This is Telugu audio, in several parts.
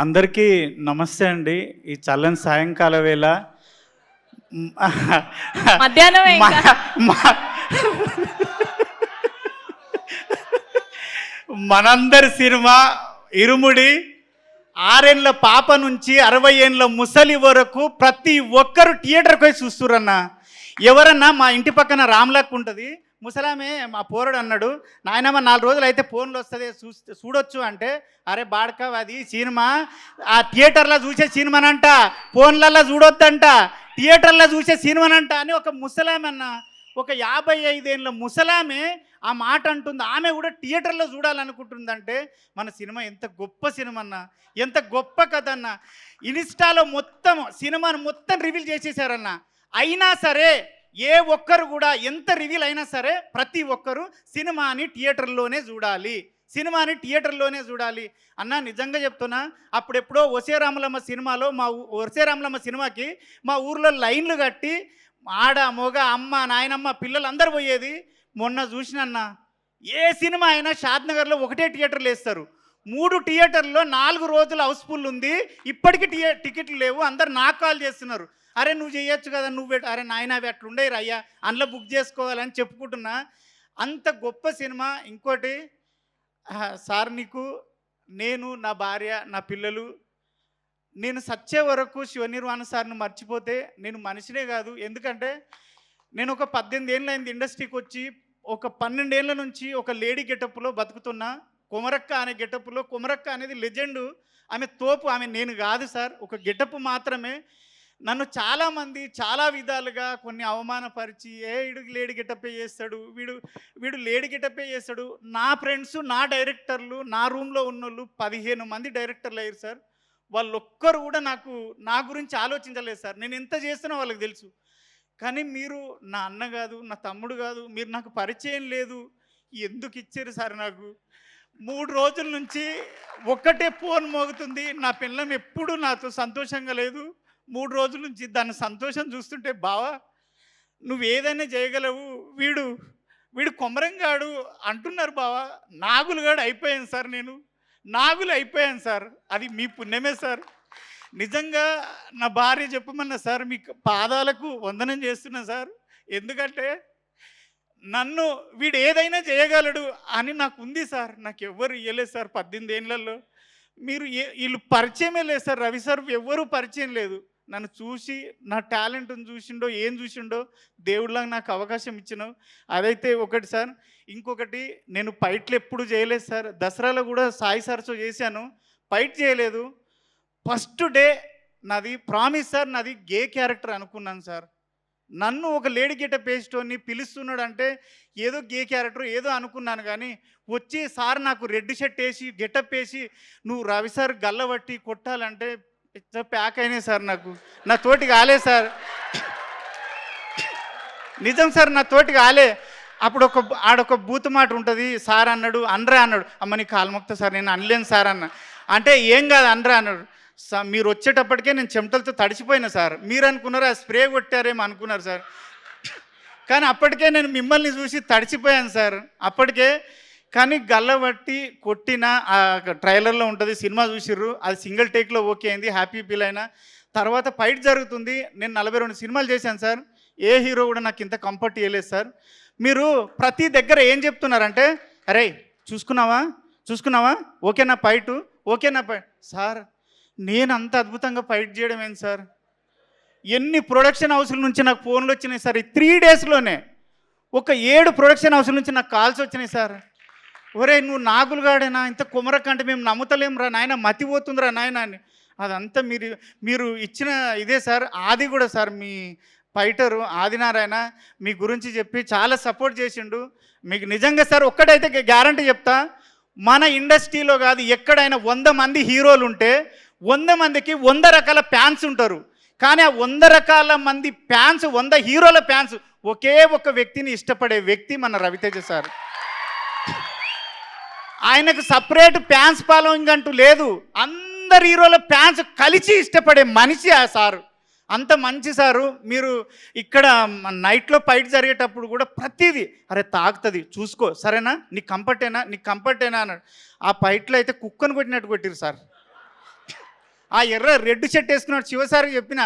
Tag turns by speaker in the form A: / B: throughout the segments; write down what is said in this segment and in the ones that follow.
A: అందరికీ నమస్తే అండి. ఈ చల్లని సాయంకాల వేళ
B: మధ్యాహ్నం
A: మనందరి సినిమా ఇరుముడి 6 ఏళ్ళ పాప నుంచి 60 ఏళ్ళ ముసలి వరకు ప్రతి ఒక్కరు థియేటర్కి పోయి చూస్తురన్న. ఎవరన్నా మా ఇంటి పక్కన రామ్లక్ ఉంటుంది, ముసలామే మా పోరడు అన్నాడు, నాయనమ్మ 4 రోజులు అయితే ఫోన్లు వస్తుంది చూడొచ్చు అంటే, అరే బాడక అది సినిమా ఆ థియేటర్లో చూసే సినిమానంట, ఫోన్లలో చూడొద్దంట, థియేటర్లో చూసే సినిమానంట అని ఒక ముసలామె అన్న, ఒక 55 ఏళ్ళ ముసలామె ఆ మాట అంటుంది. ఆమె కూడా థియేటర్లో చూడాలనుకుంటుందంటే మన సినిమా ఎంత గొప్ప సినిమా అన్న, ఎంత గొప్ప కథ అన్న. ఇన్స్టాలో మొత్తం సినిమాను మొత్తం రివీల్ చేసేసారన్న. అయినా సరే ఏ ఒక్కరు కూడా ఎంత రివీల్ అయినా సరే ప్రతి ఒక్కరు సినిమాని థియేటర్లోనే చూడాలి, సినిమాని థియేటర్లోనే చూడాలి అన్న. నిజంగా చెప్తున్నా, అప్పుడెప్పుడో ఒసే రామలమ్మ సినిమాలో ఒసే రామలమ్మ సినిమాకి మా ఊర్లో లైన్లు కట్టి ఆడ మొగ అమ్మ నాయనమ్మ పిల్లలందరూ పోయేది. మొన్న చూసినన్న ఏ సినిమా అయినా షాద్నగర్లో ఒకటే థియేటర్లు వేస్తారు, 3 థియేటర్లో 4 రోజులు హౌస్ఫుల్ ఉంది. ఇప్పటికీ టికెట్లు లేవు. అందరు నాకు కాల్ చేస్తున్నారు, అరే నువ్వు చేయొచ్చు కదా, నువ్వు అరే నాయన అవి అట్లుండేరు అయ్యా, అందులో బుక్ చేసుకోవాలని చెప్పుకుంటున్నా. అంత గొప్ప సినిమా. ఇంకోటి సార్, నీకు నేను నా భార్య నా పిల్లలు నేను సచ్చే వరకు శివనిర్వాణ సార్ని మర్చిపోతే నేను మనిషినే కాదు. ఎందుకంటే నేను ఒక 18 ఏళ్ళు అయింది ఇండస్ట్రీకి వచ్చి, ఒక 12 ఏళ్ళ నుంచి ఒక లేడీ గెటప్లో బతుకుతున్నా. కొమరక్క అనే గెటప్లో, కొమరక్క అనేది లెజెండు, ఆమె తోపు, ఆమె నేను కాదు సార్, ఒక గెటప్ మాత్రమే. నన్ను చాలామంది చాలా విధాలుగా కొన్ని అవమానపరిచి, వీడు లేడీ గెటప్పే చేస్తాడు, వీడు లేడీ గెటప్పే చేస్తాడు. నా ఫ్రెండ్స్ నా డైరెక్టర్లు నా రూమ్లో ఉన్నోళ్ళు 15 మంది డైరెక్టర్లు అయ్యారు సార్. వాళ్ళు ఒక్కరు కూడా నా గురించి ఆలోచించలేదు సార్. నేను ఎంత చేస్తున్నా వాళ్ళకి తెలుసు. కానీ మీరు నా అన్న కాదు, నా తమ్ముడు కాదు, మీరు నాకు పరిచయం లేదు, ఎందుకు ఇచ్చారు సార్? నాకు 3 రోజుల నుంచి ఒక్కటే ఫోన్ మోగుతుంది. నా పిల్లం ఎప్పుడు నాతో సంతోషంగా లేదు. 3 రోజుల నుంచి దాని సంతోషం చూస్తుంటే, బావా నువ్వు ఏదైనా చేయగలవు, వీడు కొమరంగాడు అంటున్నారు బావా. నాగులుగాడు అయిపోయాను సార్, నేను నాగులు అయిపోయాను సార్. అది మీ పుణ్యమే సార్. నిజంగా నా భార్య చెప్పమన్నా సార్, మీకు పాదాలకు వందనం చేస్తున్నా సార్. ఎందుకంటే నన్ను వీడు ఏదైనా చేయగలడు అని నాకు ఉంది సార్. నాకు ఎవ్వరు ఇవ్వలేదు సార్ 18 ఏళ్ళల్లో. వీళ్ళు పరిచయమే లేదు సార్. రవి సార్ ఎవ్వరూ పరిచయం లేదు. నన్ను చూసి నా టాలెంట్ని చూసిండో ఏం చూసిండో దేవుడిలాగా నాకు అవకాశం ఇచ్చినావు. అదైతే ఒకటి సార్. ఇంకొకటి, నేను ఫైట్లు ఎప్పుడు చేయలేదు సార్. దసరాలో కూడా సాయి సార్తో చేశాను, ఫైట్ చేయలేదు. ఫస్ట్ డే నాది ప్రామిస్ సార్, నాది గే క్యారెక్టర్ అనుకున్నాను సార్. నన్ను ఒక లేడీ గెటప్ వేసేటోని పిలుస్తున్నాడు అంటే ఏదో గే క్యారెక్టర్ ఏదో అనుకున్నాను. కానీ వచ్చి సార్ నాకు రెడ్ షర్ట్ వేసి గెటప్ వేసి నువ్వు రవి సార్ గల్లబట్టి కొట్టాలంటే ప్యాక్ అయినాయి సార్. నా తోటి కాలే సార్, నిజం సార్, నా తోటి కాలే. అప్పుడు ఆడొక బూత్ మాట ఉంటుంది, సార్ అన్నాడు అనరా అన్నాడు. అమ్మ నీ కాలుమొక్త సార్, నేను అనలేను సార్ అన్న. అంటే ఏం కాదు అనరా అన్నాడు. మీరు వచ్చేటప్పటికే నేను చెమటలతో తడిసిపోయినా సార్. మీరు అనుకున్నారు ఆ స్ప్రే కొట్టారేమో అనుకున్నారు సార్. కానీ అప్పటికే నేను మిమ్మల్ని చూసి తడిసిపోయాను సార్ అప్పటికే. కానీ గల్లబట్టి కొట్టిన ట్రైలర్లో ఉంటుంది, సినిమా చూసిర్రు, అది సింగిల్ టేక్లో ఓకే అయింది, హ్యాపీ ఫీల్ అయినా. తర్వాత ఫైట్ జరుగుతుంది. నేను 42 సినిమాలు చేశాను సార్. ఏ హీరో కూడా నాకు ఇంత కంఫర్ట్ ఇవ్వలేదు సార్. మీరు ప్రతి దగ్గర ఏం చెప్తున్నారంటే, అరే చూసుకున్నావా ఓకేనా ఫైటు, ఓకేనా ఫైట్. సార్ నేను అంత అద్భుతంగా ఫైట్ చేయడం ఏంటి సార్? ఎన్ని ప్రొడక్షన్ హౌస్ల నుంచి నాకు ఫోన్లు వచ్చినాయి సార్. ఈ 3 డేస్లోనే ఒక 7 ప్రొడక్షన్ హౌస్ల నుంచి నాకు కాల్స్ వచ్చినాయి సార్. ఒరే నువ్వు నాగులుగాడేనా, ఇంత కుమరకంటే మేము నమ్ముతలేం రా నాయన, మతిపోతుందిరా నాయన అని. అదంతా మీరు ఇచ్చిన ఇదే సార్. ఆది కూడా సార్, మీ ఫైటరు ఆదినారాయణ మీ గురించి చెప్పి చాలా సపోర్ట్ చేసిండు. మీకు నిజంగా సార్ ఒక్కటైతే గ్యారంటీ చెప్తా, మన ఇండస్ట్రీలో కాదు ఎక్కడైనా 100 మంది హీరోలు ఉంటే 100 మందికి 100 రకాల ఫ్యాన్స్ ఉంటారు. కానీ ఆ 100 రకాల మంది ఫ్యాన్స్, 100 హీరోల ఫ్యాన్స్ ఒకే ఒక వ్యక్తిని ఇష్టపడే వ్యక్తి మన రవితేజ సార్. ఆయనకు సపరేట్ ఫ్యాన్స్ ఫాలోయింగ్ అంటూ లేదు, అందరు హీరోల ఫ్యాన్స్ కలిసి ఇష్టపడే మనిషి ఆ సారు. అంత మంచి సారు. మీరు ఇక్కడ నైట్లో ఫైట్ జరిగేటప్పుడు కూడా ప్రతిదీ అరే తాగుతుంది చూసుకో, సరేనా, నీకు కంఫర్టేనా అన్నాడు. ఆ ఫైట్లో అయితే కుక్కను కొట్టినట్టు కొట్టిరు సార్. ఆ ఎర్ర రెడ్ షర్ట్ వేసుకున్నాడు శివసారికి చెప్పిన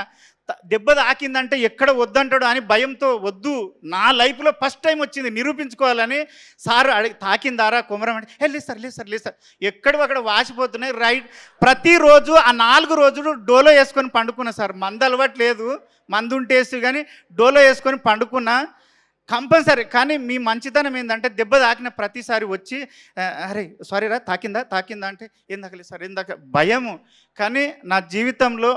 A: దెబ్బ తాకిందంటే ఎక్కడ వద్దంటాడు అని భయంతో వద్దు, నా లైఫ్లో ఫస్ట్ టైం వచ్చింది నిరూపించుకోవాలని సార్ తాకిందారా కొమరం అంటే లేదు సార్ ఎక్కడో అక్కడ వాసిపోతున్నాయి రైట్. ప్రతిరోజు ఆ 4 రోజులు డోలో వేసుకొని పండుకున్నా సార్. మందు అలవాటు లేదు, మందు ఉంటేసి కానీ డోలో వేసుకొని పండుకున్నా కంపల్సరీ. కానీ మీ మంచితనం ఏంటంటే దెబ్బ తాకిన ప్రతిసారి వచ్చి అరే సారీ రా తాకిందా అంటే ఏందాకలేదు సార్ ఏందాక భయము. కానీ నా జీవితంలో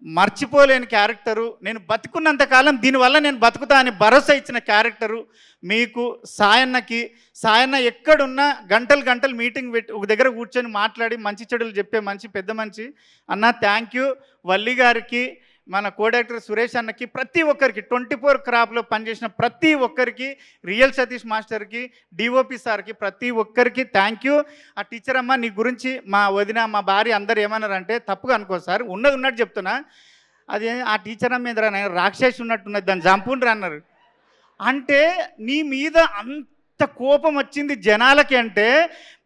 A: మర్చిపోలేని క్యారెక్టరు, నేను బతుకున్నంతకాలం దీనివల్ల నేను బతుకుతా అని భరోసా ఇచ్చిన క్యారెక్టరు మీకు సాయన్న ఎక్కడున్నా గంటలు మీటింగ్ పెట్టి ఒక దగ్గర కూర్చొని మాట్లాడి మంచి చెడులు చెప్పే పెద్ద మనిషి అన్న. Thank you. వల్లి గారికి, మన కోడైరెక్టర్ సురేష్ అన్నకి, ప్రతి ఒక్కరికి 24 క్రాప్లో పనిచేసిన ప్రతి ఒక్కరికి, రియల్ సతీష్ మాస్టర్కి, డిఓపి సార్కి, ప్రతి ఒక్కరికి థ్యాంక్ యూ. ఆ టీచర్ అమ్మ నీ గురించి మా వదిన మా భార్య అందరు ఏమన్నారంటే తప్పుగా అనుకో సార్, ఉన్నట్టు చెప్తున్నా, అది ఆ టీచర్ అమ్మ మీద రాక్షసి ఉన్నట్టున్నది దాన్ని చంపుండ్రు అన్నారు. అంటే నీ మీద అంత కోపం వచ్చింది జనాలకి అంటే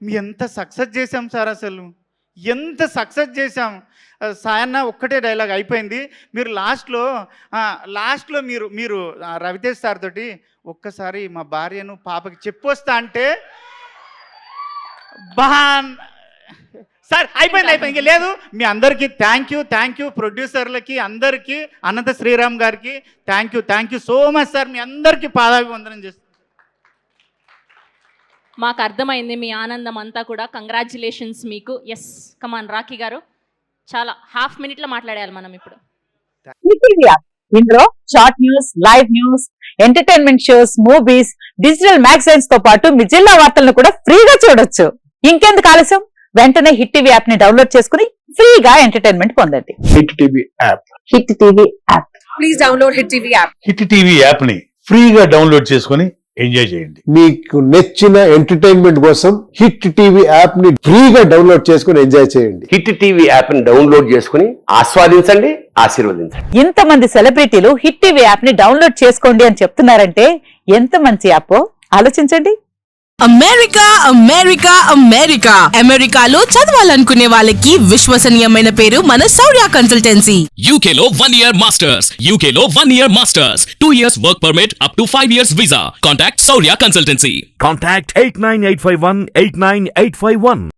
A: మీ ఎంత సక్సెస్ చేశాం సార్, అసలు ఎంత సక్సెస్ చేశాం. సాయన్న ఒక్కటే డైలాగ్ అయిపోయింది. మీరు లాస్ట్లో మీరు రవితేజ్ సార్ తోటి ఒక్కసారి మా భార్యను పాపకి చెప్పొస్తా అంటే సార్ అయిపోయింది ఇంకా లేదు. మీ అందరికీ థ్యాంక్ యూ ప్రొడ్యూసర్లకి అందరికీ, అనంత శ్రీరామ్ గారికి thank you so much sir. మీ అందరికీ పాదాభివందనం చేస్తాను.
B: మాకు అర్థమైంది మీ ఆనందం అంతా కూడా. కంగ్రాచ్యులేషన్స్ మీకు. ఎస్ కమాన్ రాఖీ గారు, చాలా హాఫ్ మినిట్లో మాట్లాడాలి మనం ఇప్పుడు.
C: ఇందులో short news, live news, entertainment shows, movies, digital magazines తో పాటు మీ జిల్లా వార్తలను కూడా ఫ్రీగా చూడొచ్చు. ఇంకెందుకు ఆలస్యం, వెంటనే హిట్ టీవీ యాప్ ని డౌన్లోడ్ చేసుకుని ఫ్రీగా ఎంటర్టైన్మెంట్ పొందండి.
D: Hit TV app.
C: Please download hit TV app.
D: Hit TV app ని ఫ్రీగా డౌన్లోడ్ చేసుకుని ఎంజాయ్ చేయండి.
E: మీకు నచ్చిన ఎంటర్టైన్మెంట్ కోసం హిట్ టీవీ యాప్ ని ఫ్రీగా డౌన్లోడ్ చేసుకుని ఎంజాయ్ చేయండి.
F: హిట్ టీవీ యాప్ ని డౌన్లోడ్ చేసుకుని ఆస్వాదించండి, ఆశీర్వదించండి.
C: ఇంతమంది సెలబ్రిటీలు హిట్ టీవీ యాప్ ని డౌన్లోడ్ చేసుకోండి అని చెప్తున్నారంటే ఎంత మంచి యాప్ ఆలోచించండి.
G: అమెరికాలో చదవాలనుకునే వాళ్ళకి విశ్వసనీయమైన పేరు మన శౌర్య కన్సల్టెన్సీ.
H: UK లో 1 year masters, UK లో 1 year masters, 2 years work permit up to 5 years visa. Contact Saurya Consultancy.
I: Contact 89851 89851.